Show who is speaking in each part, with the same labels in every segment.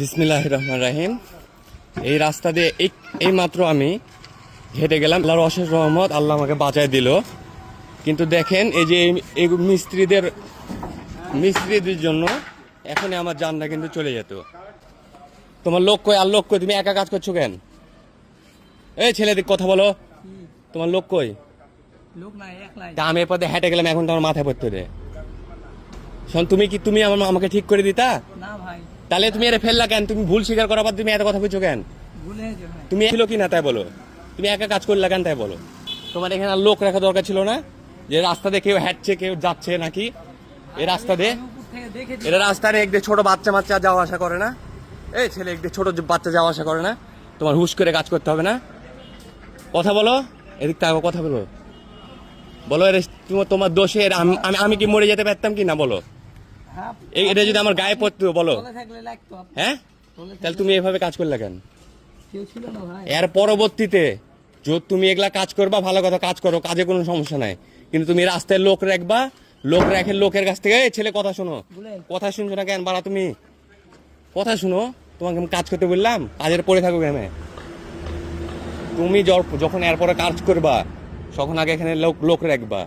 Speaker 1: বিসমিল্লাহির রহমানির রহিম। এই রাস্তা দিয়ে এই মাত্র আমি হেঁটে গেলাম। আল্লাহর অশেষ রহমত, আল্লাহ আমাকে বাঁচায় দিল। কিন্তু দেখেন এই যে এই মিস্ত্রিদের জন্য এখনই আমার জানটা কিন্তু চলে যেত। তোমার লোক কই? আর লোক কই? তুমি একা কাজ করছো কেন? এই ছেলেদের কথা বলো, তোমার লোক কই? তা আমি এরপরে হেঁটে গেলাম, এখন তোমার মাথায় পড়তে রে। শোন, তুমি আমাকে ঠিক করে দিতা
Speaker 2: না ভাই,
Speaker 1: তাহলে তুমি এর ফেললা কেন? তুমি ভুল স্বীকার করার পর তুমি এত কথা বুঝছো কেন?
Speaker 2: ভুলে গেছে ভাই।
Speaker 1: তুমি ছিল কি না তাই বলো। তুমি একা কাজ করলা কেন তাই বলো। তোমার এখানে আর লোক রাখা দরকার ছিল না? যে রাস্তা দিয়ে কেউ হাঁটছে কেউ যাচ্ছে নাকি এই রাস্তা দিয়ে?
Speaker 2: আমি উপর থেকে দেখেছি।
Speaker 1: এটা রাস্তায় একদিকে ছোট বাচ্চা যাওয়া আসা করে না? এই ছেলে একদিকে ছোট বাচ্চা যাওয়া আসা করে না? তোমার হুশ করে কাজ করতে হবে না? কথা বলো, এদিক থেকে কথা বলো। বলো তোমার দোষে আমি কি মরে যেতে পারতাম কি না বলো?
Speaker 2: হ্যাঁ,
Speaker 1: এটা যদি আমার গায়ে পড়তো বলো।
Speaker 2: তলে থাকলে লাগতো আপনার।
Speaker 1: হ্যাঁ,
Speaker 2: তলে
Speaker 1: তাহলে
Speaker 2: থাকলে
Speaker 1: তুমি এভাবে কাজ করলে কেন?
Speaker 2: কেউ ছিল না ভাই।
Speaker 1: এর পরবর্তীতে যদি তুমি এগুলা কাজ করবা, ভালো কথা কাজ করো, কাজে কোনো সমস্যা নাই। কিন্তু তুমি রাস্তায় লোক রাখবা, লোক রেখে লোকের কাছ থেকে এই ছেলে কথা শোনো,
Speaker 2: বলেন।
Speaker 1: কথা শুনছো না কেন বাড়া? তুমি কথা শুনো, তোমাকে আমি কাজ করতে বললাম, কাজের পরে থাকো কেন? তুমি যখন এরপরে কাজ করবা তখন আগে এখানে লোক রাখবা,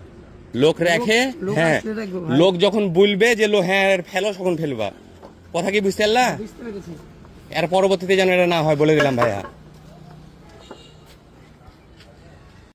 Speaker 1: লোক রেখে
Speaker 2: লোক
Speaker 1: হ্যাঁ,
Speaker 2: আসলে রাখবো ভাই।
Speaker 1: লোক যখন বলবে যে হ্যাঁ ফেলো তখন ফেলবা। কথা কি বুঝতে পারলা?
Speaker 2: বুঝতে পেরেছি।
Speaker 1: এর পরবর্তীতে যেন এটা না হয় বলে দিলাম ভাইয়া।